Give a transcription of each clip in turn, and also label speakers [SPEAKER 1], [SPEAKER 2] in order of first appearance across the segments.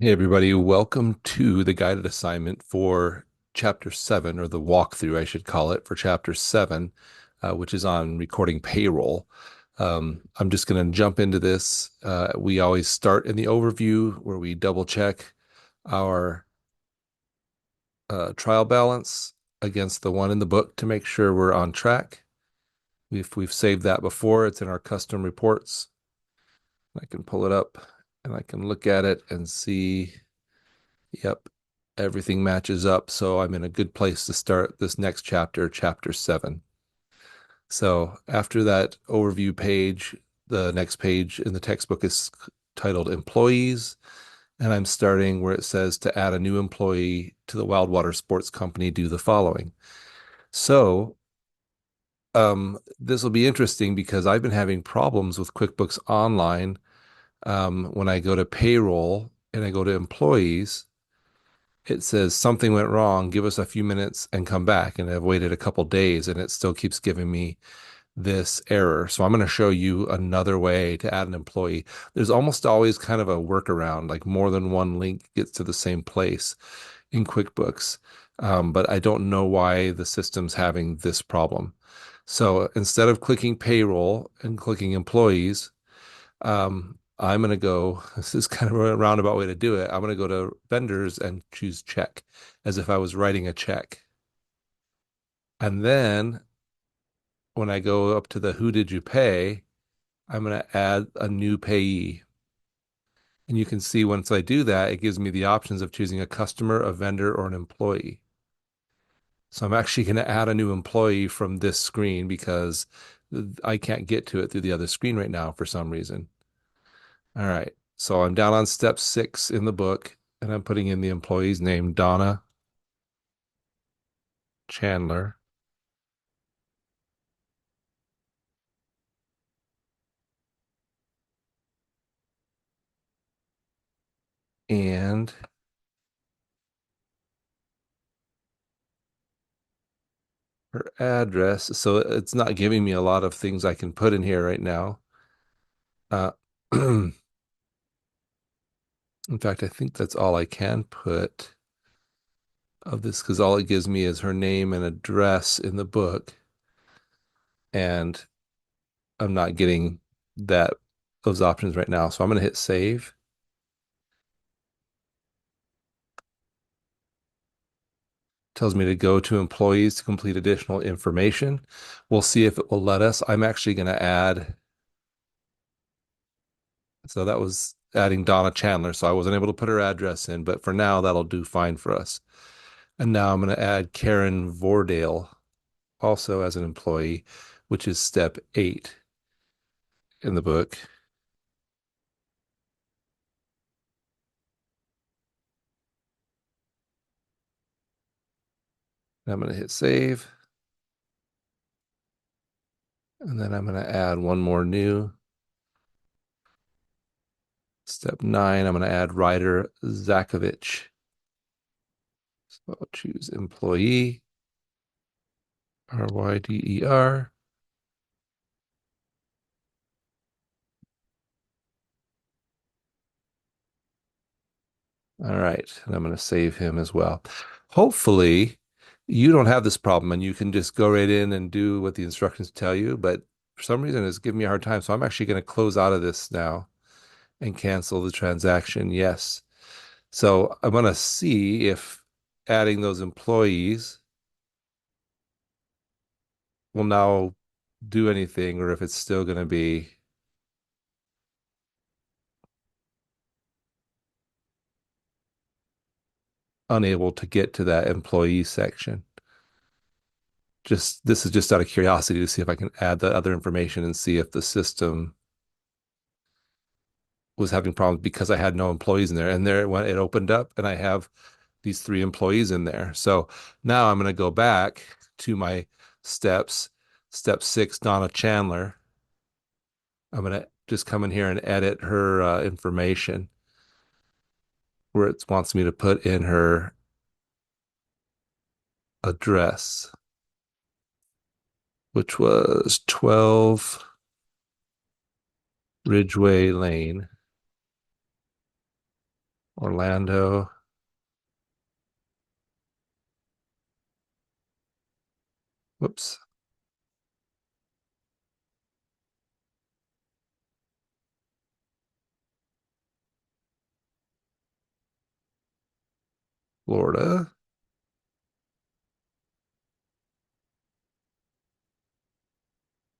[SPEAKER 1] Hey everybody, welcome to the guided assignment for Chapter 7, or the walkthrough, I should call it, for Chapter 7, which is on recording payroll. I'm just going to jump into this. We always start in the overview where we double check our trial balance against the one in the book to make sure we're on track. If we've saved that before, it's in our custom reports. I can pull it up and I can look at it and see. Yep, everything matches up. So I'm in a good place to start this next chapter, chapter 7. So after that overview page, the next page in the textbook is titled Employees. And I'm starting where it says to add a new employee to the Wildwater Sports Company, do the following. So this will be interesting because I've been having problems with QuickBooks Online when I go to payroll and I go to employees. It says something went wrong, give us a few minutes and come back. And I've waited a couple days and it still keeps giving me this error. So I'm going to show you another way to add an employee. There's almost always kind of a workaround, like more than one link gets to the same place in QuickBooks. But I don't know why the system's having this problem. So instead of clicking payroll and clicking employees, I'm going to go, this is kind of a roundabout way to do it. I'm going to go to vendors and choose check as if I was writing a check. And then when I go up to the who did you pay, I'm going to add a new payee. And you can see once I do that, it gives me the options of choosing a customer, a vendor, or an employee. So I'm actually going to add a new employee from this screen because I can't get to it through the other screen right now for some reason. All right. So I'm down on step 6 in the book, and I'm putting in the employee's name, Donna Chandler. And her address. So it's not giving me a lot of things I can put in here right now. Uh, in fact, I think that's all I can put of this because all it gives me is her name and address in the book. And I'm not getting that those options right now. So I'm going to hit save. Tells me to go to employees to complete additional information. We'll see if it will let us. I'm actually going to add, so that was adding Donna Chandler. So I wasn't able to put her address in, but for now, that'll do fine for us. And now I'm going to add Karen Vordale also as an employee, which is step 8 in the book. And I'm going to hit save. And then I'm going to add one more new. Step 9, I'm going to add Ryder Zakovich. So I'll choose employee, Ryder. All right. And I'm going to save him as well. Hopefully, you don't have this problem and you can just go right in and do what the instructions tell you. But for some reason, it's giving me a hard time. So I'm actually going to close out of this now and cancel the transaction. Yes. So I'm going to see if adding those employees will now do anything or if it's still going to be unable to get to that employee section. Just this is just out of curiosity to see if I can add the other information and see if the system was having problems because I had no employees in there. And there when it opened up and I have these 3 employees in there. So now I'm going to go back to my steps. Step 6, Donna Chandler. I'm going to just come in here and edit her information where it wants me to put in her address, which was 12 Ridgeway Lane, Orlando. Whoops. Florida.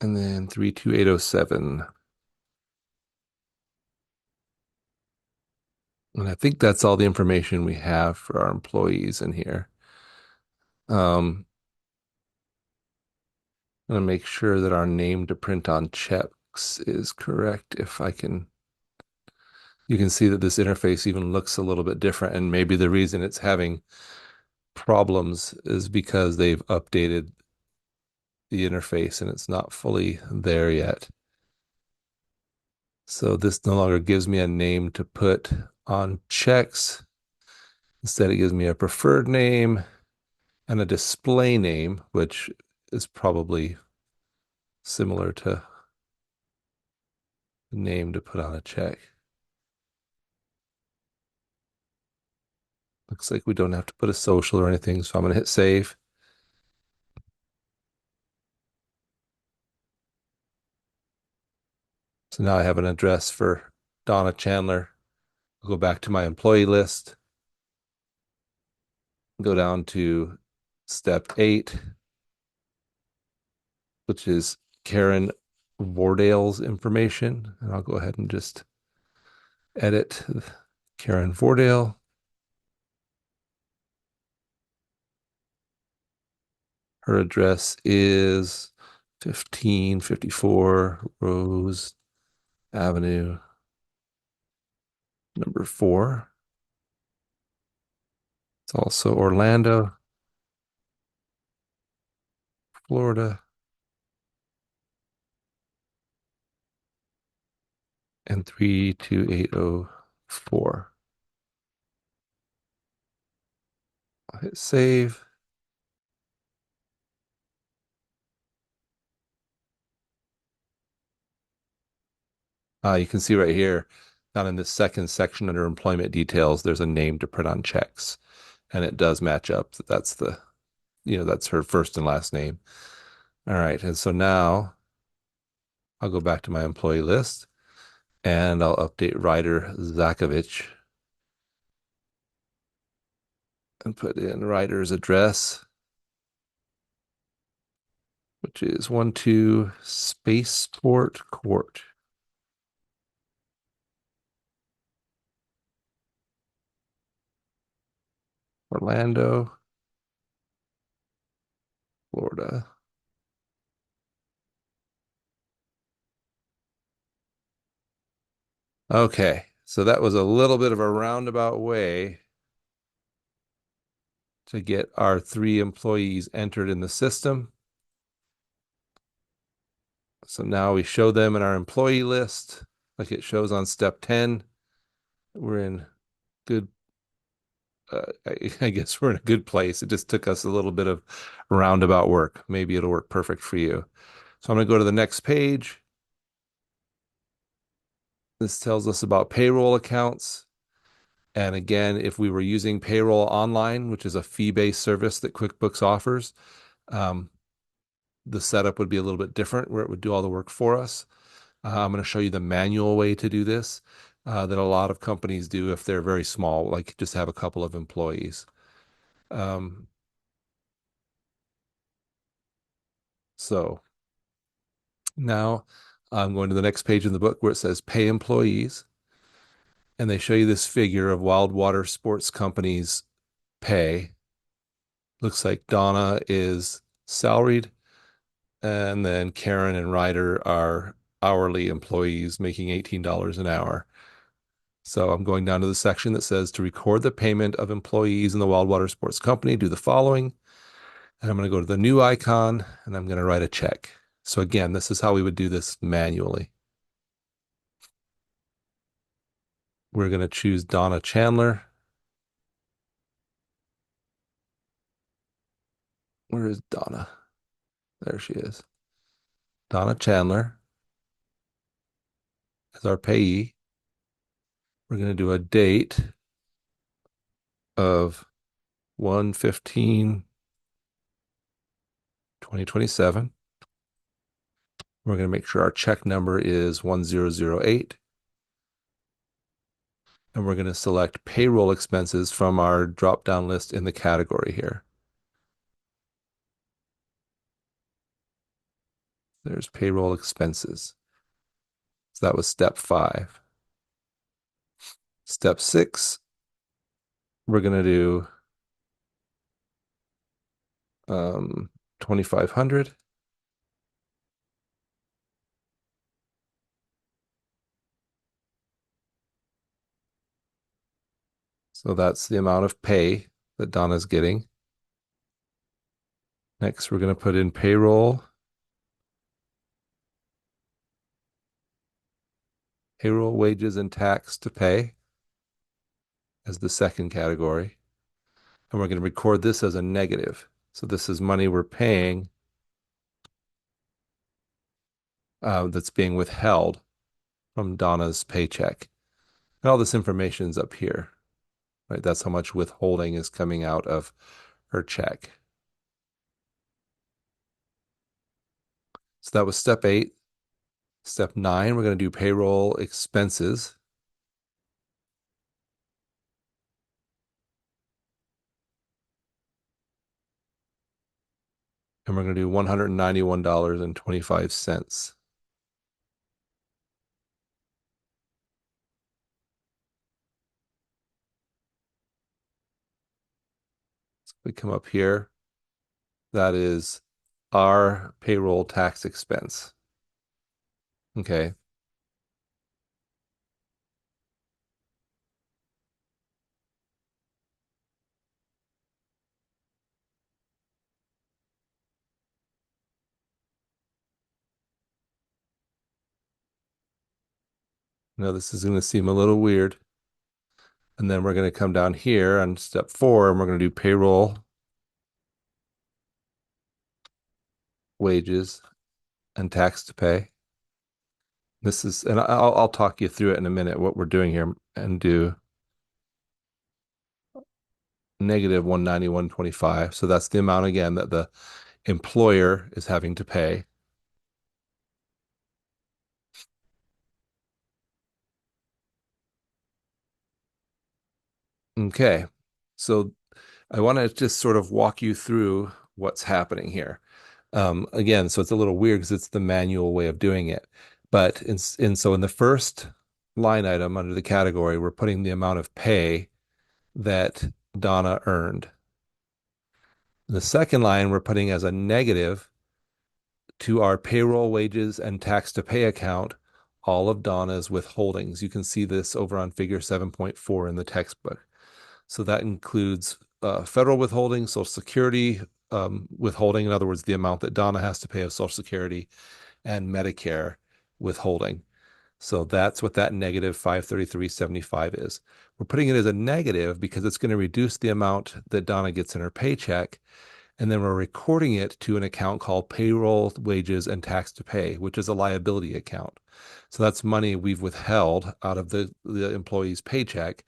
[SPEAKER 1] And then 32807. And I think that's all the information we have for our employees in here. I'm gonna make sure that our name to print on checks is correct. If I can, you can see that this interface even looks a little bit different. And maybe the reason it's having problems is because they've updated the interface and it's not fully there yet. So this no longer gives me a name to put on checks. Instead, it gives me a preferred name and a display name, which is probably similar to the name to put on a check. Looks like we don't have to put a social or anything, so I'm going to hit save. So now I have an address for Donna Chandler. I'll go back to my employee list, go down to step 8, which is Karen Vordale's information. And I'll go ahead and just edit Karen Vordale. Her address is 1554 Rose Avenue, number 4. It's also Orlando, Florida, and 32804. I'll hit save. You can see right here, down in this second section under employment details, there's a name to print on checks. And it does match up. That's that's her first and last name. All right. And so now I'll go back to my employee list and I'll update Ryder Zakovich and put in Ryder's address, which is 12 Spaceport Court, Orlando, Florida. Okay, so that was a little bit of a roundabout way to get our 3 employees entered in the system. So now we show them in our employee list, like it shows on step 10. We're in good, I guess we're in a good place. It just took us a little bit of roundabout work. Maybe it'll work perfect for you. So I'm going to go to the next page. This tells us about payroll accounts. And again, if we were using payroll online, which is a fee-based service that QuickBooks offers, um, the setup would be a little bit different where it would do all the work for us. I'm going to show you the manual way to do this that a lot of companies do if they're very small, like just have a couple of employees. Um, so now I'm going to the next page in the book where it says pay employees. And they show you this figure of Wild Water Sports Company's pay. Looks like Donna is salaried, and then Karen and Ryder are hourly employees making $18 an hour. So I'm going down to the section that says to record the payment of employees in the Wild Water Sports Company, do the following. And I'm going to go to the new icon and I'm going to write a check. So again, this is how we would do this manually. We're going to choose Donna Chandler. Where is Donna? There she is. Donna Chandler as our payee. We're going to do a date of 1/15/2027. We're going to make sure our check number is 1008. And we're going to select payroll expenses from our drop-down list in the category here. There's payroll expenses. So that was step 5. Step 6, we're going to do 2,500. So that's the amount of pay that Donna's getting. Next, we're going to put in payroll wages and tax to pay as the second category. And we're going to record this as a negative. So this is money we're paying that's being withheld from Donna's paycheck. And all this information is up here, right? That's how much withholding is coming out of her check. So that was step 8. Step 9, we're going to do payroll expenses. And we're going to do $191.25. So we come up here. That is our payroll tax expense. Okay. Now this is going to seem a little weird. And then we're going to come down here on step 4, and we're going to do payroll wages and tax to pay. This is, and I'll talk you through it in a minute, what we're doing here, and do negative 191.25. So that's the amount again that the employer is having to pay. Okay. So I want to just sort of walk you through what's happening here. Again, so it's a little weird because it's the manual way of doing it. But so in the first line item under the category, we're putting the amount of pay that Donna earned. The second line, we're putting as a negative to our payroll, wages, and tax to pay account all of Donna's withholdings. You can see this over on figure 7.4 in the textbook. So that includes federal withholding, Social Security withholding, in other words, the amount that Donna has to pay of Social Security, and Medicare withholding. So that's what that negative 533.75 is. We're putting it as a negative because it's going to reduce the amount that Donna gets in her paycheck. And then we're recording it to an account called payroll, wages, and tax to pay, which is a liability account. So that's money we've withheld out of the employee's paycheck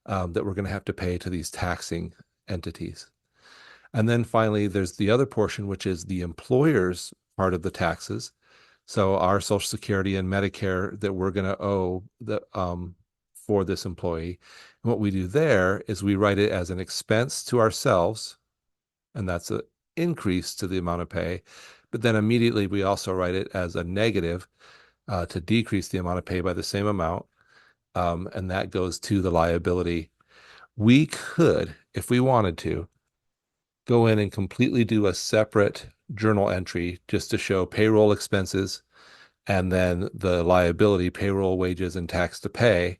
[SPEAKER 1] that we're going to have to pay to these taxing entities. And then finally, there's the other portion, which is the employer's part of the taxes. So our Social Security and Medicare that we're going to owe for this employee. And what we do there is we write it as an expense to ourselves, and that's an increase to the amount of pay. But then immediately we also write it as a negative to decrease the amount of pay by the same amount. And that goes to the liability. We could, if we wanted to, go in and completely do a separate journal entry just to show payroll expenses and then the liability, payroll, wages, and tax to pay.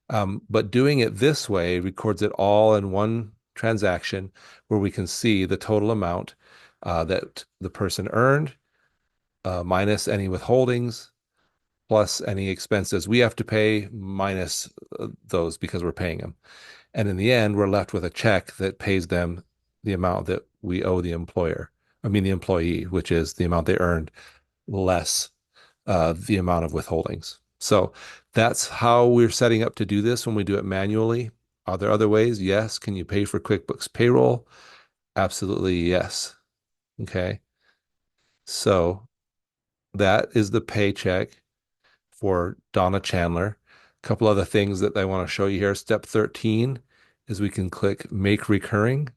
[SPEAKER 1] But doing it this way records it all in one transaction where we can see the total amount that the person earned minus any withholdings plus any expenses we have to pay minus those because we're paying them. And in the end, we're left with a check that pays them the amount that we owe the the employee, which is the amount they earned less the amount of withholdings. So that's how we're setting up to do this when we do it manually. Are there other ways? Yes. Can you pay for QuickBooks payroll? Absolutely yes. Okay. So that is the paycheck for Donna Chandler. A couple other things that I want to show you here. Step 13 is we can click Make Recurring,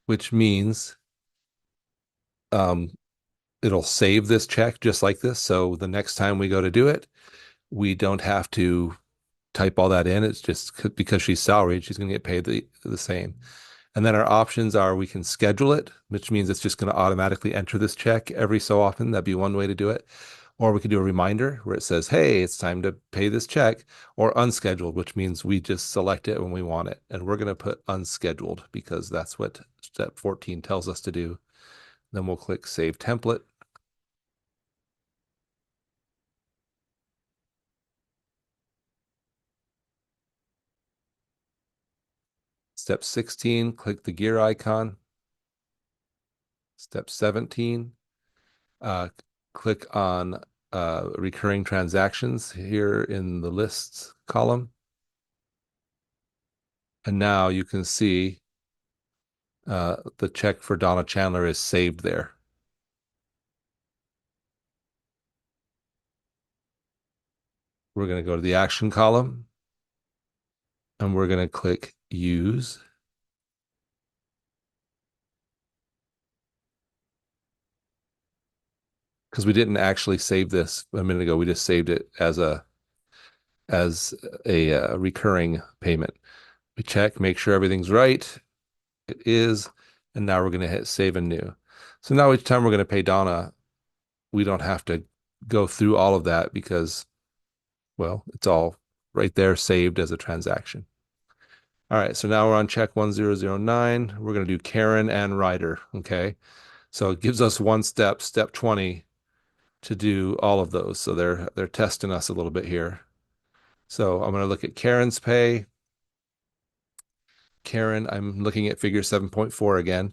[SPEAKER 1] which means um, it'll save this check just like this. So the next time we go to do it, we don't have to type all that in. It's just because she's salaried, she's going to get paid the same. And then our options are we can schedule it, which means it's just going to automatically enter this check every so often. That'd be one way to do it. Or we could do a reminder where it says, hey, it's time to pay this check, or unscheduled, which means we just select it when we want it. And we're going to put unscheduled because that's what step 14 tells us to do. Then we'll click Save Template. Step 16, click the gear icon. Step 17, uh, click on recurring transactions here in the lists column. And now you can see the check for Donna Chandler is saved there. We're going to go to the action column and we're going to click Use. Because we didn't actually save this a minute ago. We just saved it as a recurring payment. We check, make sure everything's right. It is. And now we're going to hit Save and New. So now each time we're going to pay Donna, we don't have to go through all of that because, well, it's all right there saved as a transaction. All right, so now we're on check 1009. We're going to do Karen and Ryder, okay? So it gives us one step, step 20, to do all of those. So they're testing us a little bit here. So I'm going to look at Karen's pay. Karen, I'm looking at figure 7.4 again.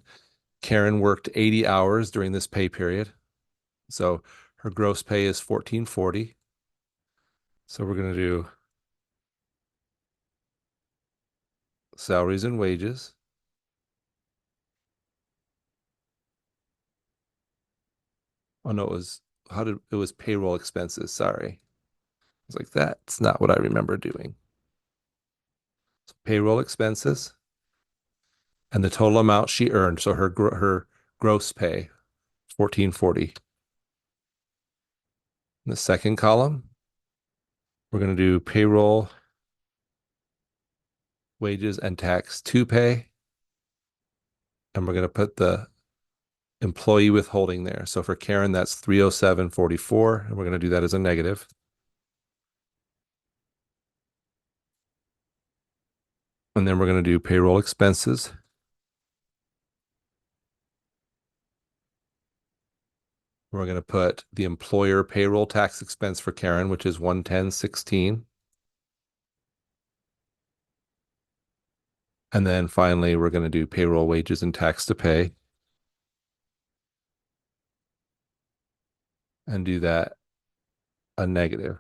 [SPEAKER 1] Karen worked 80 hours during this pay period. So her gross pay is 1440. So we're going to do salaries and wages. Oh no, it was payroll expenses. Sorry. I was like, that's not what I remember doing. So payroll expenses and the total amount she earned. So her gross pay, 1440. In the second column, we're going to do payroll, wages, and tax to pay. And we're going to put the employee withholding there. So for Karen, that's 307.44, and we're going to do that as a negative. And then we're going to do payroll expenses. We're going to put the employer payroll tax expense for Karen, which is 110.16. And then finally, we're going to do payroll, wages, and tax to pay. And do that a negative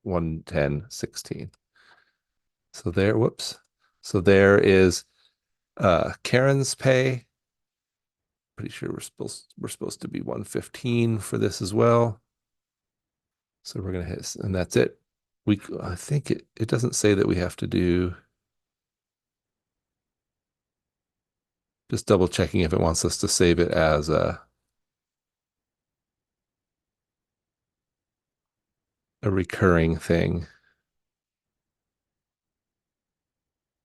[SPEAKER 1] 110.16. So there, whoops. So there is Karen's pay. Pretty sure we're supposed to be 115 for this as well. So we're gonna hit, and that's it. I think it doesn't say that we have to do, just double checking if it wants us to save it as a recurring thing.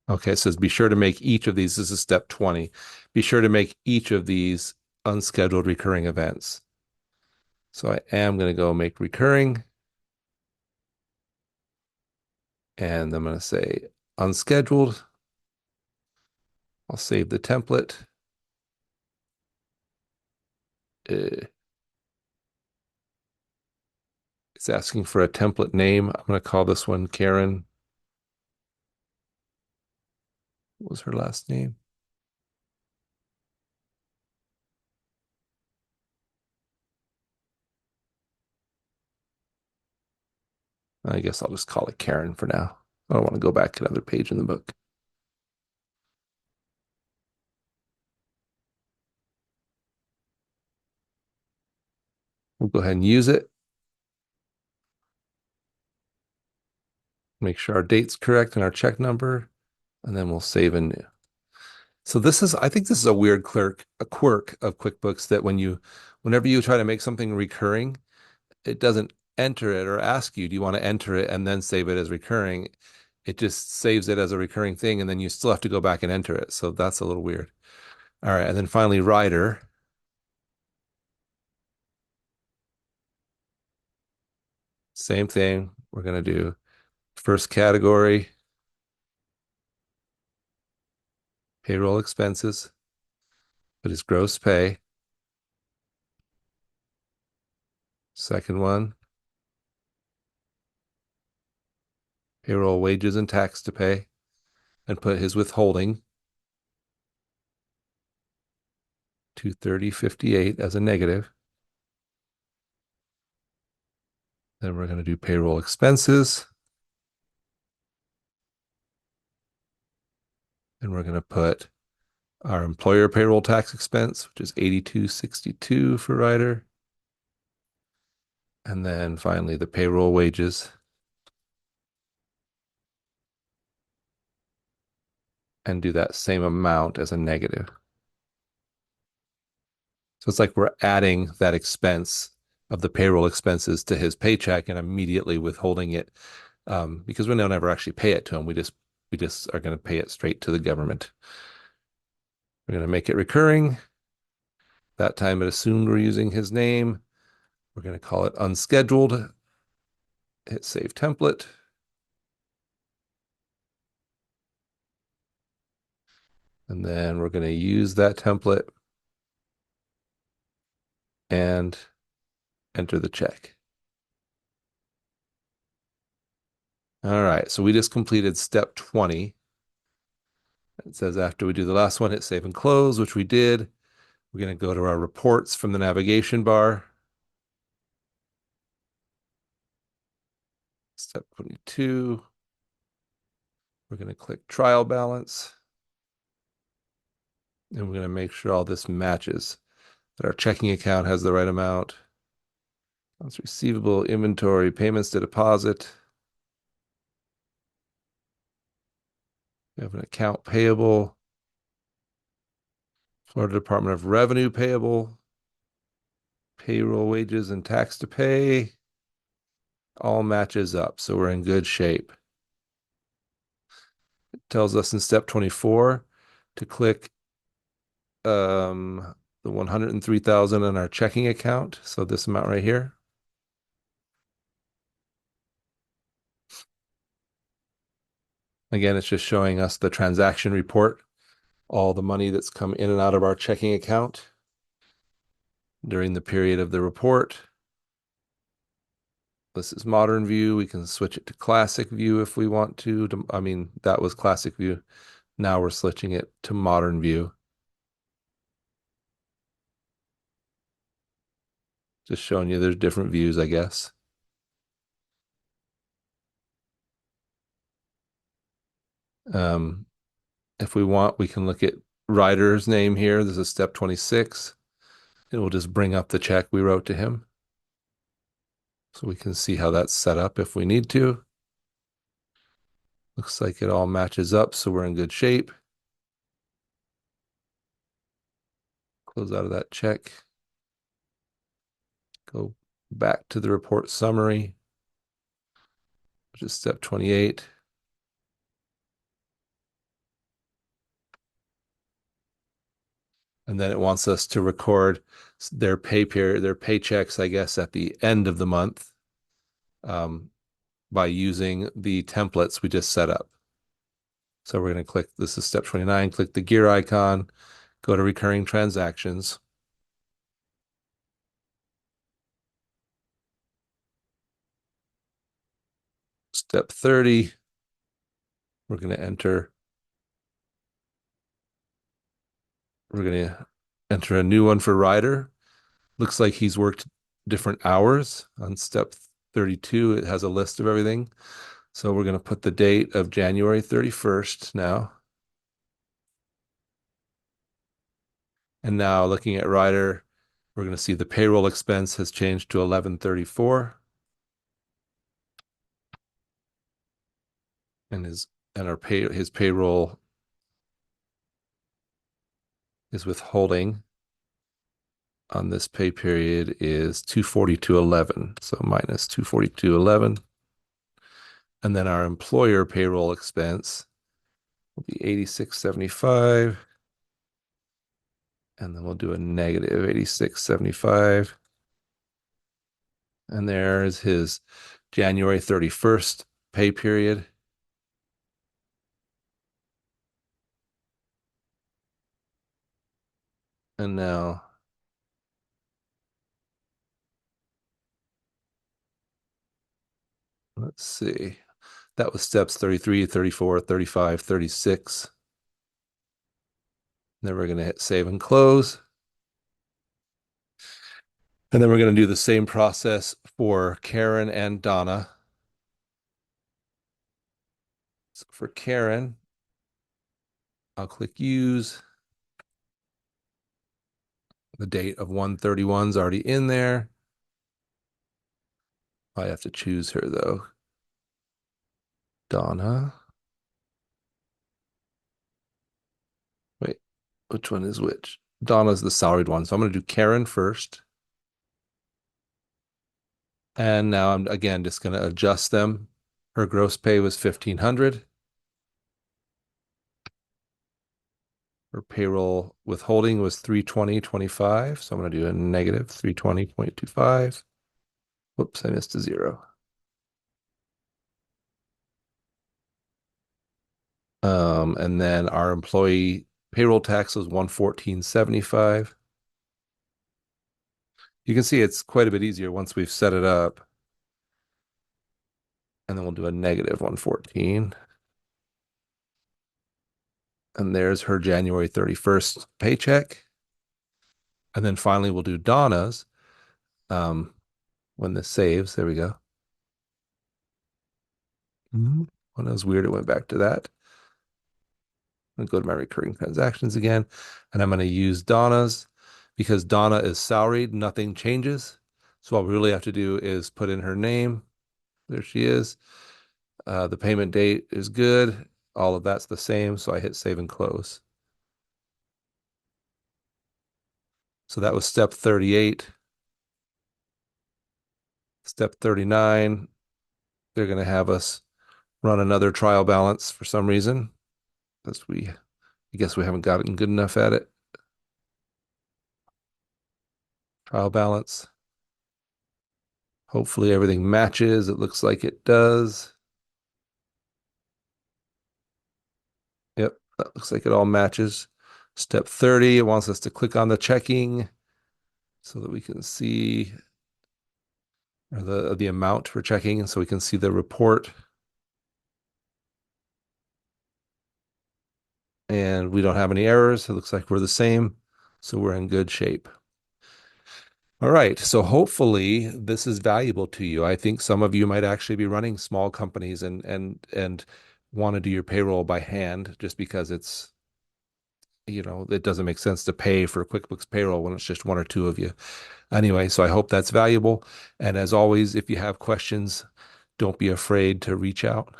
[SPEAKER 1] Okay, it says be sure to make each of these, this is step 20. Be sure to make each of these unscheduled recurring events. So I am going to go make recurring. And I'm going to say unscheduled. I'll save the template. It's asking for a template name. I'm going to call this one Karen. What was her last name? I guess I'll just call it Karen for now. I don't want to go back another page in the book. We'll go ahead and use it. Make sure our date's correct and our check number, and then we'll save and new. So I think this is a weird a quirk of QuickBooks that whenever you try to make something recurring, it doesn't enter it or ask you, do you want to enter it and then save it as recurring? It just saves it as a recurring thing, and then you still have to go back and enter it. So that's a little weird. All right, and then finally, rider. Same thing. We're going to do first category, payroll expenses, put his gross pay. Second one, payroll wages and tax to pay, and put his withholding, 230.58 as a negative. Then we're going to do payroll expenses, and we're going to put our employer payroll tax expense, which is 82.62 for rider. And then finally the payroll wages, and do that same amount as a negative. So it's like we're adding that expense of the payroll expenses to his paycheck and immediately withholding it, because we don't ever actually pay it to him. We just are going to pay it straight to the government. We're going to make it recurring. That time it assumed we're using his name. We're going to call it unscheduled. Hit save template. And then we're going to use that template and enter the check. All right, so we just completed step 20. It says after we do the last one, hit save and close, which we did. We're going to go to our reports from the navigation bar. Step 22. We're going to click trial balance. And we're going to make sure all this matches, that our checking account has the right amount. Accounts receivable, inventory, payments to deposit. We have an account payable, Florida Department of Revenue payable, payroll wages and tax to pay. All matches up, so we're in good shape. It tells us in step 24 to click the 103,000 in our checking account. So this amount right here. Again, it's just showing us the transaction report, all the money that's come in and out of our checking account during the period of the report. This is modern view. We can switch it to classic view if we want to. I mean, that was classic view. Now we're switching it to modern view. Just showing you there's different views, I guess. If we want, we can look at Ryder's name here. This is step 26. It will just bring up the check we wrote to him. So we can see how that's set up if we need to. Looks like it all matches up, so we're in good shape. Close out of that check. Go back to the report summary, which is step 28. And then it wants us to record their pay period, their paychecks, I guess, at the end of the month, by using the templates we just set up. So we're going to click, this is step 29, click the gear icon, go to recurring transactions. Step 30, we're going to enter a new one for Ryder. Looks like he's worked different hours on step 32, it has a list of everything. So we're going to put the date of January 31st now. And now looking at Ryder, we're going to see the payroll expense has changed to 1134 and his payroll is withholding on this pay period is 242.11. So minus 242.11. And then our employer payroll expense will be 86.75. And then we'll do a negative 86.75. And there's his January 31st pay period. And now let's see. That was steps 33, 34, 35, 36. Then we're going to hit save and close. And then we're going to do the same process for Karen and Donna. So for Karen, I'll click use. The date of 131 is already in there. I have to choose her though. Donna. Wait, which one is which? Donna's the salaried one. So I'm going to do Karen first. And now I'm again just going to adjust them. Her gross pay was 1,500. Her payroll withholding was 320.25. So I'm going to do a negative 320.25. Whoops, I missed a zero. And then our employee payroll tax was 114.75. You can see it's quite a bit easier once we've set it up. And then we'll do a negative 114. And there's her January 31st paycheck. And then finally we'll do Donna's when this saves. There we go. When it was weird, it went back to that. I'm going to go to my recurring transactions again, and I'm going to use Donna's because Donna is salaried. Nothing changes. So all we really have to do is put in her name. There she is. The payment date is good. All of that's the same. So I hit save and close. So that was step 38. Step 39, they're going to have us run another trial balance for some reason. I guess we haven't gotten good enough at it. Trial balance. Hopefully everything matches. It looks like it does. Yep, that looks like it all matches. Step 30, it wants us to click on the checking so that we can see or the amount we're checking, and so we can see the report. And we don't have any errors. It looks like we're the same, so we're in good shape. All right, so hopefully this is valuable to you. I think some of you might actually be running small companies and want to do your payroll by hand just because it's, it doesn't make sense to pay for QuickBooks payroll when it's just one or two of you. Anyway, so I hope that's valuable. And as always, if you have questions, don't be afraid to reach out.